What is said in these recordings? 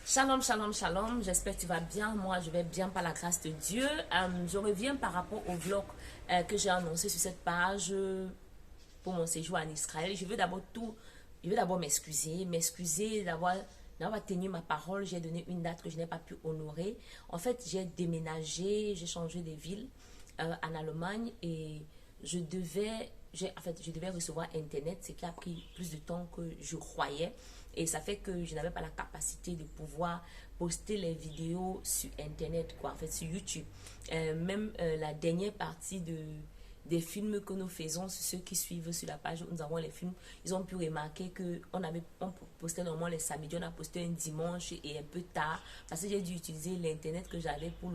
Shalom, shalom, shalom. J'espère que tu vas bien. Moi, je vais bien par la grâce de Dieu. Je reviens par rapport au vlog que j'ai annoncé sur cette page pour mon séjour en Israël. Je veux d'abord m'excuser d'avoir tenu ma parole. J'ai donné une date que je n'ai pas pu honorer. En fait, j'ai déménagé, j'ai changé de ville en Allemagne et je devais recevoir Internet, ce qui a pris plus de temps que je croyais. Et ça fait que je n'avais pas la capacité de pouvoir poster les vidéos sur Internet, quoi, en fait, sur YouTube. La dernière partie des films que nous faisons, ceux qui suivent sur la page où nous avons les films, ils ont pu remarquer on postait normalement les samedis, on a posté un dimanche et un peu tard, parce que j'ai dû utiliser l'internet que j'avais pour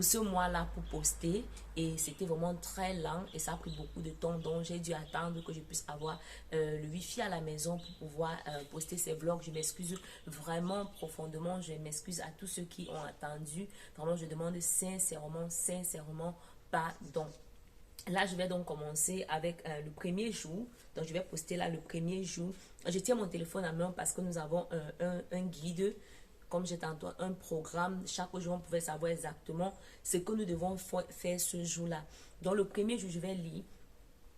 ce mois-là pour poster, et c'était vraiment très lent et ça a pris beaucoup de temps, donc j'ai dû attendre que je puisse avoir le wifi à la maison pour pouvoir poster ces vlogs. Je m'excuse vraiment profondément, je m'excuse à tous ceux qui ont attendu, vraiment je demande sincèrement pardon. Là, je vais donc commencer avec le premier jour. Donc, je vais poster là le premier jour. Je tiens mon téléphone à main parce que nous avons un guide, comme j'ai tantôt un programme. Chaque jour, on pouvait savoir exactement ce que nous devons faire ce jour-là. Donc, le premier jour, je vais lire.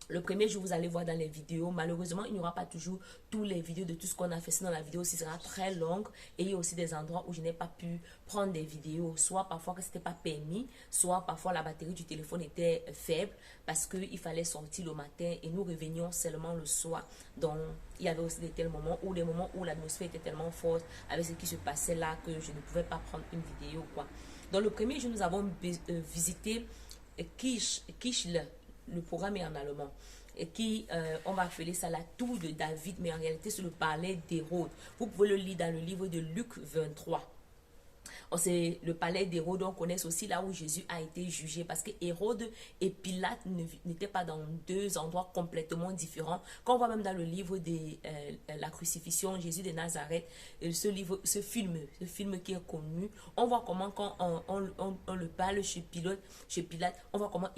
Le premier jour, vous allez voir dans les vidéos. Malheureusement, il n'y aura pas toujours tous les vidéos de tout ce qu'on a fait. Sinon, la vidéo aussi sera très longue. Et il y a aussi des endroits où je n'ai pas pu prendre des vidéos. Soit parfois que ce n'était pas permis, soit parfois la batterie du téléphone était faible parce qu'il fallait sortir le matin et nous revenions seulement le soir. Donc, il y avait aussi des moments où l'atmosphère était tellement forte avec ce qui se passait là que je ne pouvais pas prendre une vidéo, quoi. Dans le premier jour, nous avons visité Kichel. Le programme est en allemand et on va appeler ça la tour de David, mais en réalité c'est le palais d'Hérode. Vous pouvez le lire dans le livre de Luc 23. C'est le palais d'Hérode, on connaît aussi là où Jésus a été jugé, parce que Hérode et Pilate n'étaient pas dans deux endroits complètement différents. Quand on voit même dans le livre de la crucifixion, Jésus de Nazareth, ce film qui est connu, on voit comment quand on le parle chez Pilate, on voit comment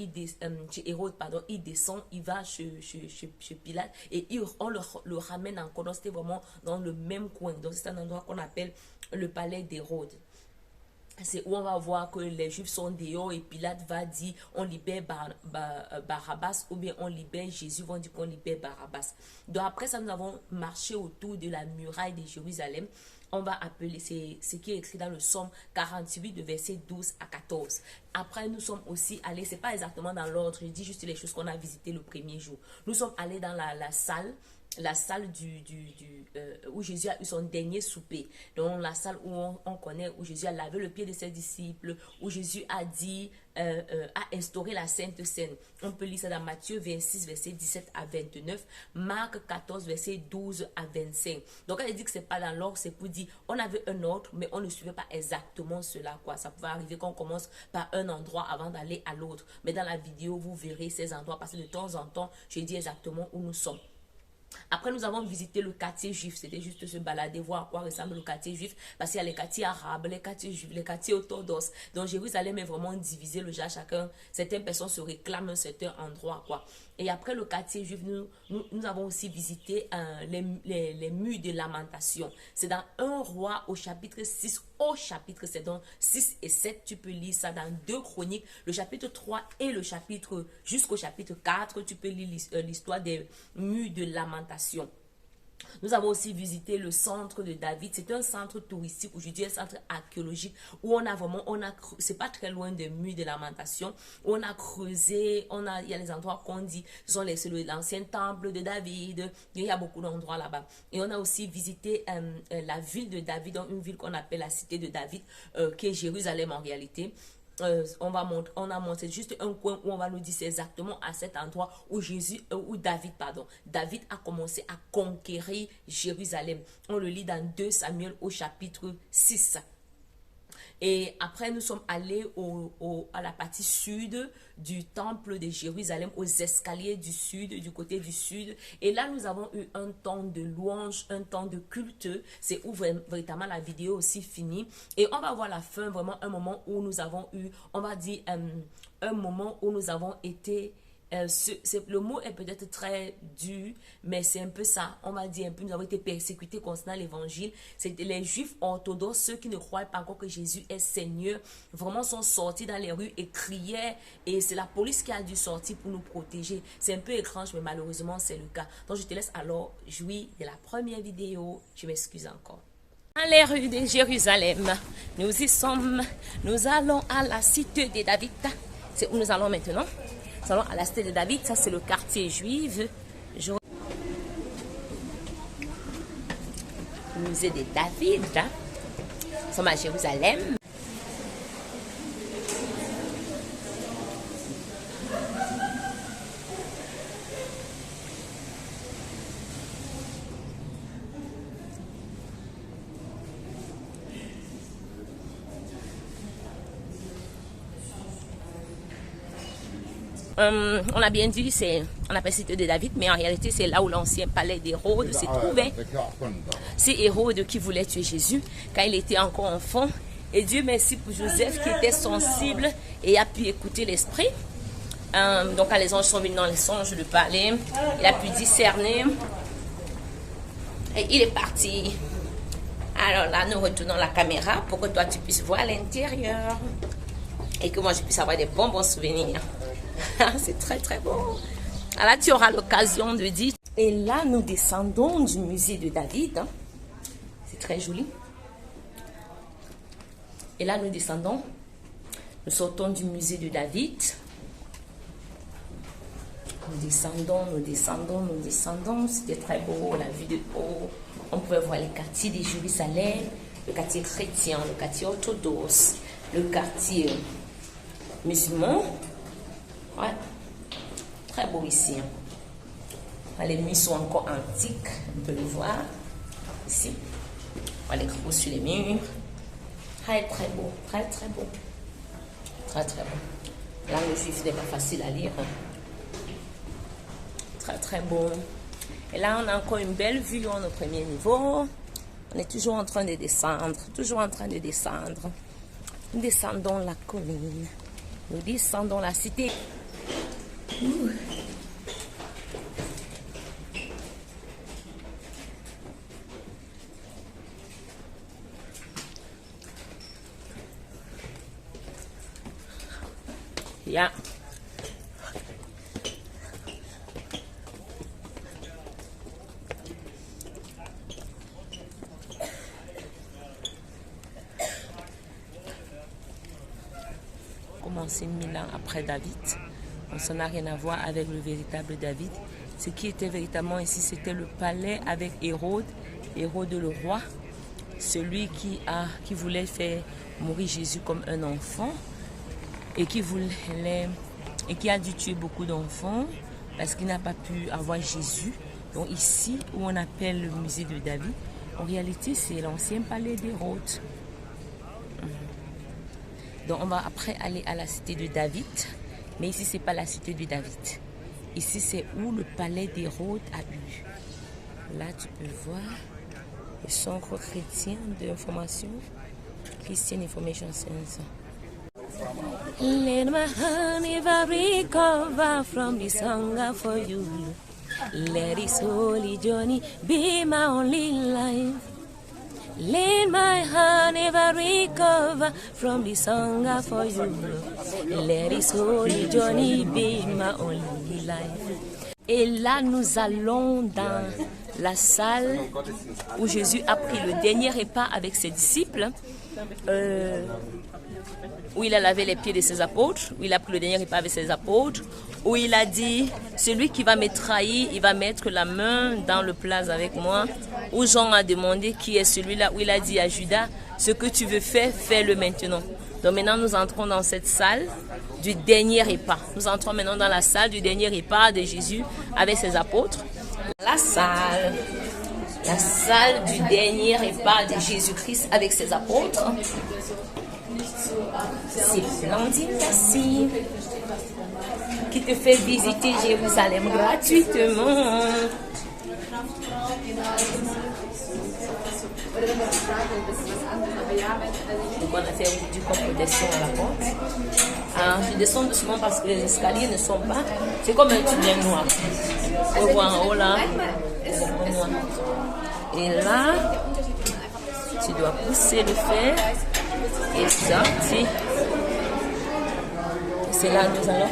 chez Hérode, pardon, il descend, il va chez Pilate et on le ramène encore. Donc c'était vraiment dans le même coin. Donc c'est un endroit qu'on appelle le palais d'Hérode. C'est où on va voir que les Juifs sont dehors et Pilate va dire on libère Barabbas, ou bien on libère Jésus, vont dire qu'on libère Barabbas. Donc après ça, nous avons marché autour de la muraille de Jérusalem. On va appeler, c'est ce qui est écrit dans le Psaume 48 de versets 12 à 14. Après, nous sommes aussi allés, c'est pas exactement dans l'ordre, je dis juste les choses qu'on a visitées le premier jour. Nous sommes allés dans la salle où Jésus a eu son dernier souper. Donc la salle où on connaît, où Jésus a lavé le pied de ses disciples, où Jésus a dit, a instauré la Sainte Seine. On peut lire ça dans Matthieu 26, verset 17 à 29, Marc 14, verset 12 à 25. Donc elle dit que c'est pas dans l'ordre, c'est pour dire, on avait un ordre, mais on ne suivait pas exactement cela, quoi. Ça pouvait arriver qu'on commence par un endroit avant d'aller à l'autre. Mais dans la vidéo, vous verrez ces endroits, parce que de temps en temps, je dis exactement où nous sommes. Après, nous avons visité le quartier juif. C'était juste se balader, voir à quoi ressemble le quartier juif. Parce qu'il y a les quartiers arabes, les quartiers juifs, les quartiers orthodoxes. Donc, Jérusalem est vraiment divisé. Le genre, certaines personnes se réclament un certain endroit, quoi. Et après le quartier juif, nous avons aussi visité les murs de lamentation. C'est dans 1 Roi au chapitre 6, c'est dans 6 et 7. Tu peux lire ça dans 2 Chroniques, le chapitre 3 et le chapitre, jusqu'au chapitre 4. Tu peux lire l'histoire des murs de lamentation. Nous avons aussi visité le centre de David. C'est un centre touristique, aujourd'hui un centre archéologique, où on a vraiment, c'est pas très loin des murs de lamentation, où on a creusé, il y a les endroits qu'on dit, c'est l'ancien temple de David, il y a beaucoup d'endroits là-bas. Et on a aussi visité la ville de David, dans une ville qu'on appelle la cité de David, qui est Jérusalem en réalité. On a montré juste un coin où on va nous dire c'est exactement à cet endroit où David a commencé à conquérir Jérusalem. On le lit dans 2 Samuel au chapitre 6. Et après, nous sommes allés à la partie sud du temple de Jérusalem, aux escaliers du sud, du côté du sud. Et là, nous avons eu un temps de louange, un temps de culte. C'est où véritablement la vidéo aussi finit. Et on va voir la fin, vraiment un moment où nous avons eu, on va dire, un moment où nous avons été le mot est peut-être très dur, mais c'est un peu ça. On va dire un peu, nous avons été persécutés concernant l'évangile. C'était les juifs orthodoxes, ceux qui ne croient pas encore que Jésus est Seigneur, vraiment sont sortis dans les rues et criaient. Et c'est la police qui a dû sortir pour nous protéger. C'est un peu étrange, mais malheureusement, c'est le cas. Donc, je te laisse alors jouir de la première vidéo. Je m'excuse encore. Dans les rues de Jérusalem, nous y sommes. Nous allons à la cité de David. C'est où nous allons maintenant. Nous allons à la cité de David. Ça, c'est le quartier juif. Le musée de David. Nous sommes à Jérusalem. On a bien dit, on appelle cité de David, mais en réalité, c'est là où l'ancien palais d'Hérode se trouvait. C'est Hérode qui voulait tuer Jésus quand il était encore enfant. Et Dieu merci pour Joseph qui était sensible et a pu écouter l'esprit. Donc quand les anges sont venus dans les songes du palais, il a pu discerner. Et il est parti. Alors là, nous retournons la caméra pour que toi, tu puisses voir l'intérieur. Et que moi, je puisse avoir des bons souvenirs. C'est très très beau. Alors là, tu auras l'occasion de dire. Et là, nous descendons du musée de David. C'est très joli. Et là, nous descendons. Nous sortons du musée de David. Nous descendons, nous descendons, nous descendons. C'était très beau, la vue de haut. On pouvait voir les quartiers de Jérusalem, le quartier chrétien, le quartier orthodoxe, le quartier musulman. Ouais, très beau ici. Les murs sont encore antiques, on peut le voir ici. On les gros sur les murs. Très très beau, très très beau. Très très beau. Là, le juif n'est pas facile à lire. Très très beau. Et là, on a encore une belle vue au premier niveau. On est toujours en train de descendre, toujours en train de descendre. Nous descendons la colline. Nous descendons la cité. Yeah. Commencé 1000 ans après David. Donc, ça n'a rien à voir avec le véritable David. Ce qui était véritablement ici, c'était le palais avec Hérode, Hérode le roi, celui qui voulait faire mourir Jésus comme un enfant et qui a dû tuer beaucoup d'enfants parce qu'il n'a pas pu avoir Jésus. Donc ici, où on appelle le musée de David, en réalité, c'est l'ancien palais d'Hérode. Donc on va après aller à la cité de David. Mais ici, ce n'est pas la cité de David. Ici, c'est où le palais d'Hérode a eu. Là, tu peux voir le centre chrétien d'information, Christian Information Center. Let my honey recover from this hunger for you. Let this holy journey be my only life. Let my heart never recover from this hunger for you. Let this holy journey be my only life. Et là, nous allons dans la salle où Jésus a pris le dernier repas avec ses disciples, où il a lavé les pieds de ses apôtres, où il a pris le dernier repas avec ses apôtres, où il a dit, celui qui va me trahir, il va mettre la main dans le plat avec moi, où Jean a demandé qui est celui-là, où il a dit à Judas, ce que tu veux faire, fais-le maintenant. Donc maintenant, nous entrons dans cette salle du dernier repas. Nous entrons maintenant dans la salle du dernier repas de Jésus avec ses apôtres. La salle du dernier repas de Jésus-Christ avec ses apôtres. C'est Blandine Cassie qui te fait visiter Jérusalem gratuitement. Donc on a fait du protection à la porte. Alors, je descends doucement parce que les escaliers ne sont pas. C'est comme un tunnel noir. On voit en haut là. Et là, tu dois pousser le fer et sortir. C'est là que nous allons.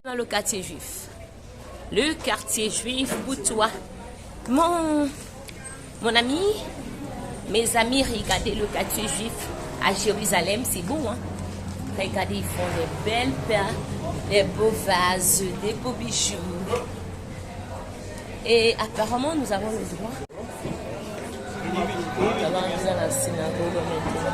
Dans le quartier juif. Le quartier juif pour toi. Mon ami, mes amis, regardez le quartier juif à Jérusalem, c'est beau, hein? Regardez, ils font des belles perles, des beaux vases, des beaux bijoux. Et apparemment, nous avons le droit. Nous allons entrer dans la synagogue maintenant.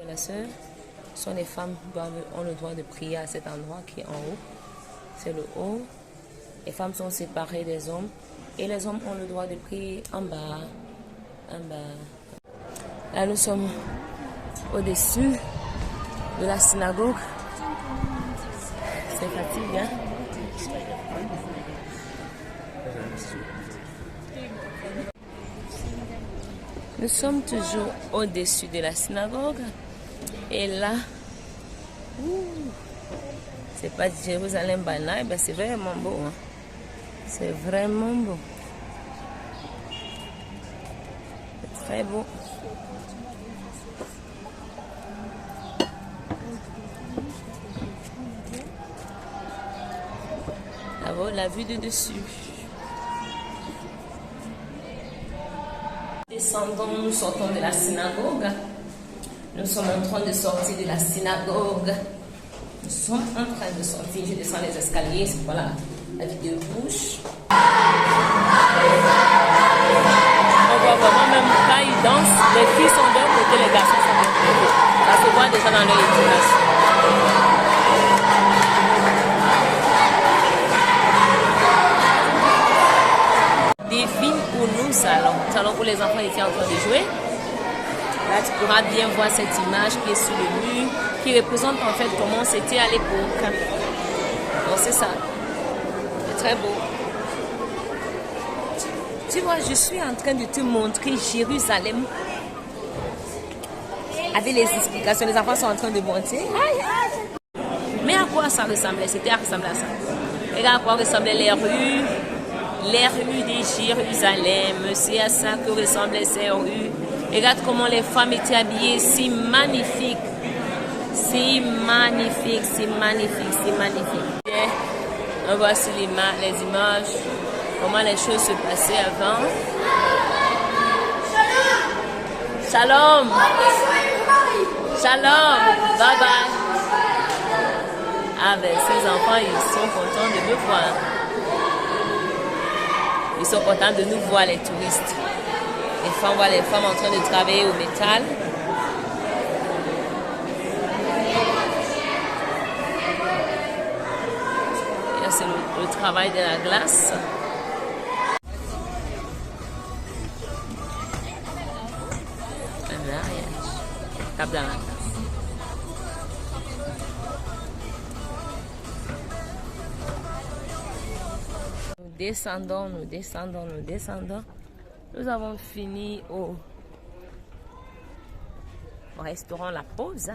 La sœur, sont les femmes ont le droit de prier à cet endroit qui est en haut. C'est le haut. Les femmes sont séparées des hommes et les hommes ont le droit de prier en bas. En bas. Là, nous sommes au-dessus de la synagogue. C'est fatigant. Nous sommes toujours au-dessus de la synagogue. Et là, c'est pas Jérusalem banal, ben c'est vraiment beau. Hein? C'est vraiment beau. C'est très beau. Là-bas, la vue de dessus. Descendons, nous sortons de la synagogue. Nous sommes en train de sortir de la synagogue. Nous sommes en train de sortir. Je descends les escaliers. Voilà, la vidéo bouge. On voit vraiment même quand ils dansent, les filles sont d'un côté, les garçons sont d'un côté. Ça se voit déjà dans leur éducation. Des films où nous allons. Salon où les enfants étaient en train de jouer. Là, tu pourras bien voir cette image qui est sur le mur, qui représente en fait comment c'était à l'époque. Donc c'est ça. C'est très beau. Tu vois, je suis en train de te montrer Jérusalem. Avec les explications, les enfants sont en train de monter. Mais à quoi ça ressemblait? C'était à ressembler à ça. Regarde à quoi ressemblaient les rues de Jérusalem. C'est à ça que ressemblaient ces rues. Regarde comment les femmes étaient habillées, si magnifique. C'est magnifique, c'est magnifique, c'est magnifique. On voit sur les images, comment les choses se passaient avant. Shalom. Shalom. Bye bye. Ah ben, ces enfants, ils sont contents de me voir. Ils sont contents de nous voir, les touristes. On voit les femmes en train de travailler au métal. Et c'est le travail de la glace. Un mariage. Table à la glace. descendons, nous descendons, nous descendons. Nous avons fini au restaurant La Pause.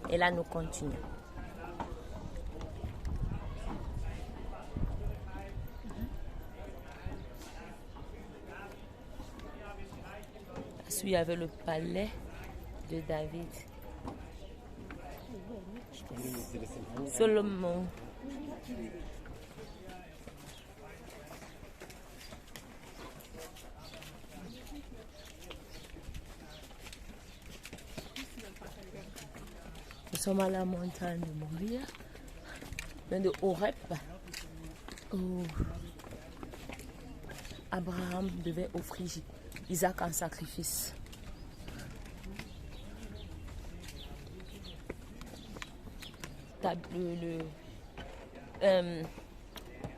Et là, nous continuons. Celui avec le palais de David. Salomon. Nous sommes à la montagne de Moria, de Horeb, où Abraham devait offrir Isaac en sacrifice.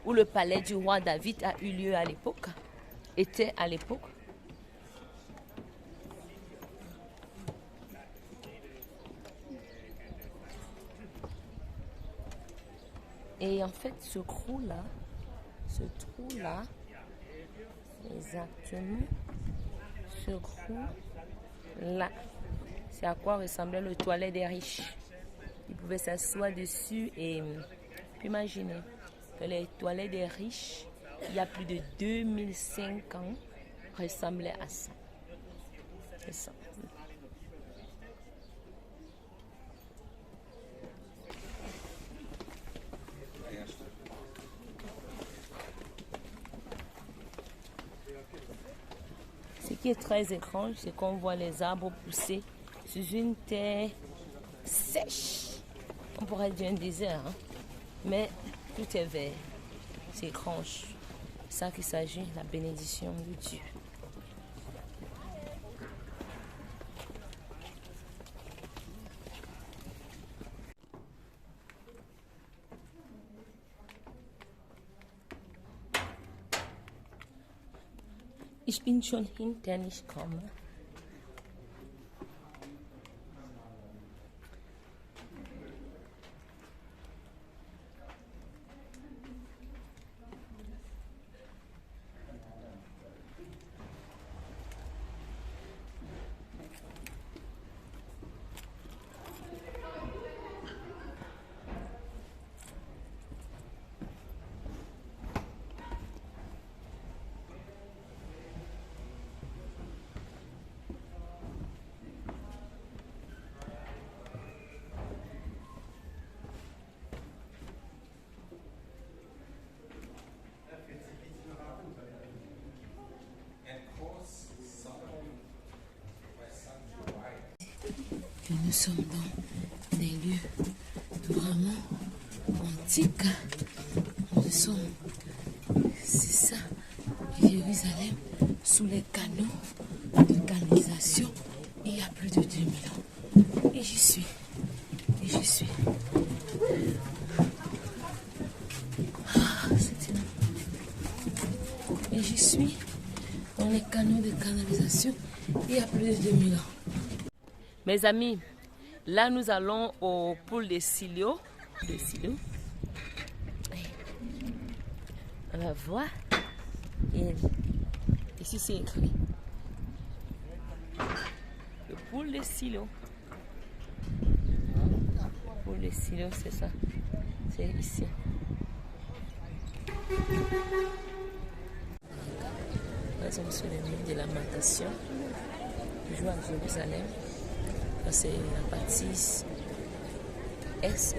Où le palais du roi David a eu lieu à l'époque, était à l'époque. Et en fait, ce trou-là, exactement, ce trou-là, c'est à quoi ressemblait le toilette des riches. Ils pouvaient s'asseoir dessus et puis imaginer que les toilettes des riches, il y a plus de 2005 ans, ressemblaient à ça. C'est ça. Ce qui est très étrange, c'est qu'on voit les arbres pousser sur une terre sèche. On pourrait dire un désert, hein? Mais tout est vert. C'est étrange. C'est ça qu'il s'agit, la bénédiction de Dieu. Ich bin schon hinter nicht komme. Et nous sommes dans des lieux vraiment antiques. Nous sommes, c'est ça, Jérusalem, sous les canaux de canalisation, il y a plus de 2000 ans. Et j'y suis. Et j'y suis dans les canaux de canalisation, il y a plus de 2000 ans. Mes amis, là nous allons au pool de Silio. On va voir. Et ici c'est écrit. Le pool de Silio. Le pool de Silio, c'est ça. C'est ici. Nous sommes sur les murs de Lamentation. Toujours à Jérusalem. C'est la partie ouest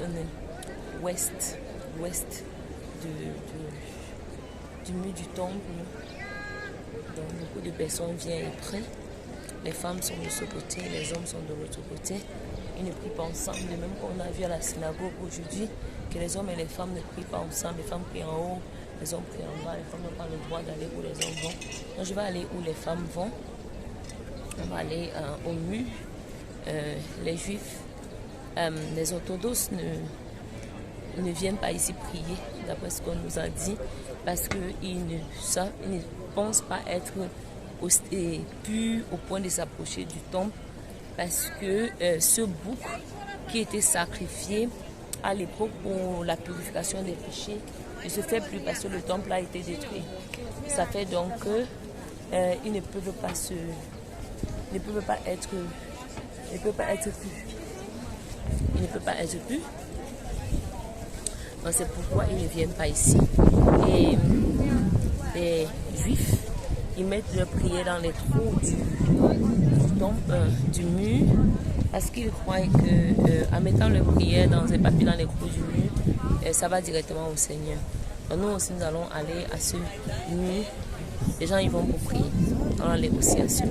du mur du temple. Donc beaucoup de personnes viennent et prient. Les femmes sont de ce côté, les hommes sont de l'autre côté. Ils ne prient pas ensemble. De même qu'on a vu à la synagogue aujourd'hui que les hommes et les femmes ne prient pas ensemble. Les femmes prient en haut, les hommes prient en bas. Les femmes n'ont pas le droit d'aller où les hommes vont. Donc je vais aller où les femmes vont. On va aller au mur. Les juifs, les orthodoxes ne viennent pas ici prier, d'après ce qu'on nous a dit, parce qu'ils ne pensent pas être purs au point de s'approcher du temple, parce que ce bouc qui était sacrifié à l'époque où la purification des péchés ne se fait plus parce que le temple a été détruit. Ça fait donc que ils ne peuvent pas être purs. Donc c'est pourquoi ils ne viennent pas ici. Et les Juifs, ils mettent leur prière dans les trous du mur, parce qu'ils croient qu'en mettant leur prière dans un papier dans les trous du mur, ça va directement au Seigneur. Donc nous aussi, nous allons aller à ce mur. Les gens, ils vont pour prier dans la négociation.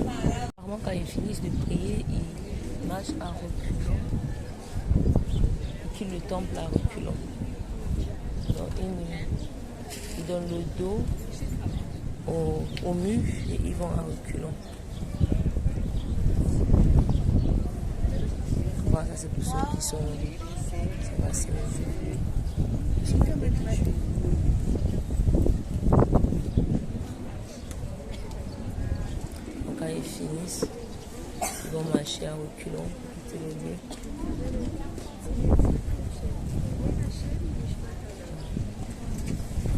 Apparemment, quand ils finissent de prier, ils marchent à reculons. Ils quittent le temple à reculons. Donc ils donnent le dos au mur et ils vont à reculons. Voilà, ça c'est pour ceux qui sont passés donc quand ils finissent, ils vont marcher à reculons pour quitter le lieu.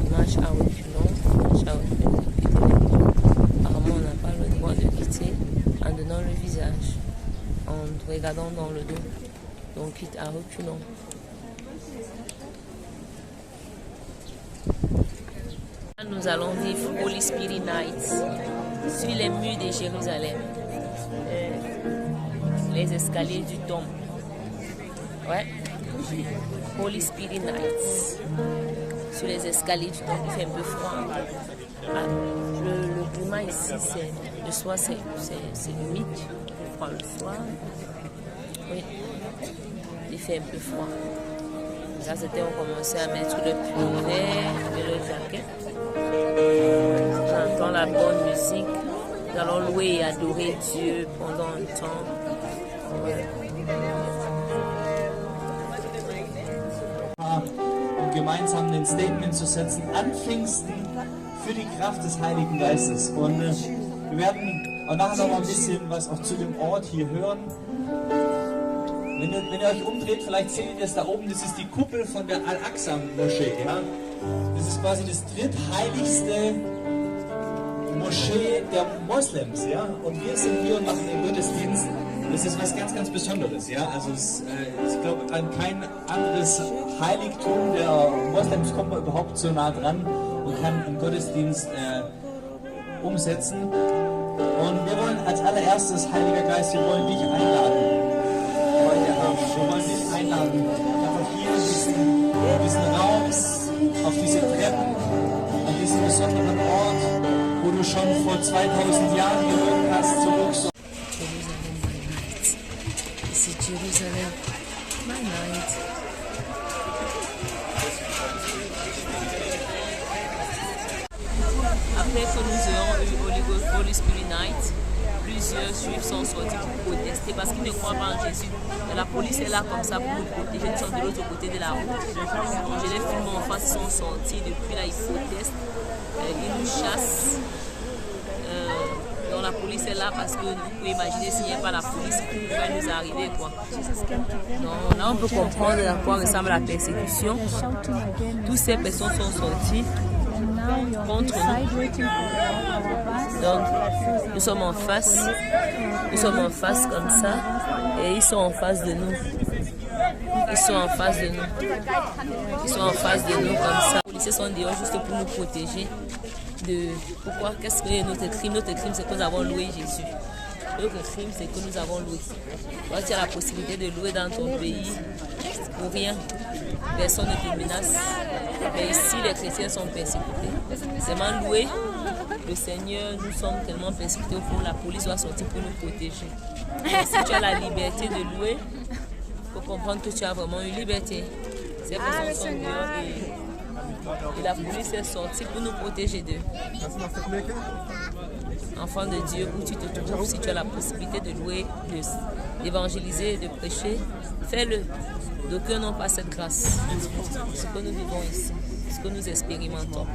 Ils marchent à reculons, Apparemment, on n'a pas le droit de quitter en donnant le visage, en regardant dans le dos. Donc, quitte à reculons. Nous allons vivre Holy Spirit Night sur les murs de Jérusalem, les escaliers du temple. Ouais, Holy Spirit Night sur les escaliers du temple. Il fait un peu froid. Le climat ici, le soir, c'est humide. Il fait froid le soir. Oui, il fait un peu froid. Ça, c'était, on commençait à mettre le pull vert et le jacket. On entend la bonne musique. Nous allons louer et adorer Dieu pendant un temps. Ouais. Um gemeinsam ein Statement zu setzen an Pfingsten für die Kraft des Heiligen Geistes. Und wir werden auch nachher noch mal ein bisschen was auch zu dem Ort hier hören. Wenn ihr euch umdreht, vielleicht seht ihr das da oben, das ist die Kuppel von der Al-Aqsa-Moschee. Ja? Das ist quasi das drittheiligste Moschee der Moslems. Ja? Und wir sind hier und machen den Gottesdienst. Das ist was ganz, ganz Besonderes. Ja? Also ich glaube, an kein anderes Heiligtum der Moslems kommt man überhaupt so nah dran und kann einen Gottesdienst umsetzen. Und wir wollen als allererstes, Heiliger Geist, wir wollen dich einladen. Wir wollen dich einladen, einfach hier in diesen Raum, auf diese Treppen, an diesem besonderen Ort, wo du schon vor 2000 Jahren gewirkt hast, zurück. Ici Jérusalem, my night. Après que nous ayons eu Holy Spirit Night, plusieurs juifs sont sortis pour protester parce qu'ils ne croient pas en Jésus. Mais la police est là comme ça pour nous protéger. Nous sommes de l'autre côté de la route. Donc je les filme en face, ils sont sortis. Depuis là, ils protestent. Ils nous chassent. Donc la police est là parce que vous pouvez imaginer s'il n'y a pas la police, qui va nous arriver, quoi. Donc là, on peut comprendre à quoi ressemble la persécution. Toutes ces personnes sont sorties contre nous. Donc nous sommes en face comme ça et ils sont en face de nous. Ils sont en face de nous comme ça. Les policiers sont dehors juste pour nous protéger de pourquoi, qu'est-ce que notre crime? Notre crime, c'est que nous avons loué Jésus. Notre crime, c'est que nous avons loué. Quand tu as la possibilité de louer dans ton pays, pour rien, personne ne te menace. Mais ici, les chrétiens sont persécutés. Seulement louer le Seigneur, nous sommes tellement persécutés au fond, la police doit sortir pour nous protéger. Mais si tu as la liberté de louer, il faut comprendre que tu as vraiment une liberté. Ces personnes sont dehors et la police est sortie pour nous protéger d'eux. Enfant de Dieu, où tu te trouves, si tu as la possibilité de louer, d'évangéliser, de prêcher, fais-le. D'aucuns n'ont pas cette grâce. Ce que nous vivons ici, ce que nous expérimentons.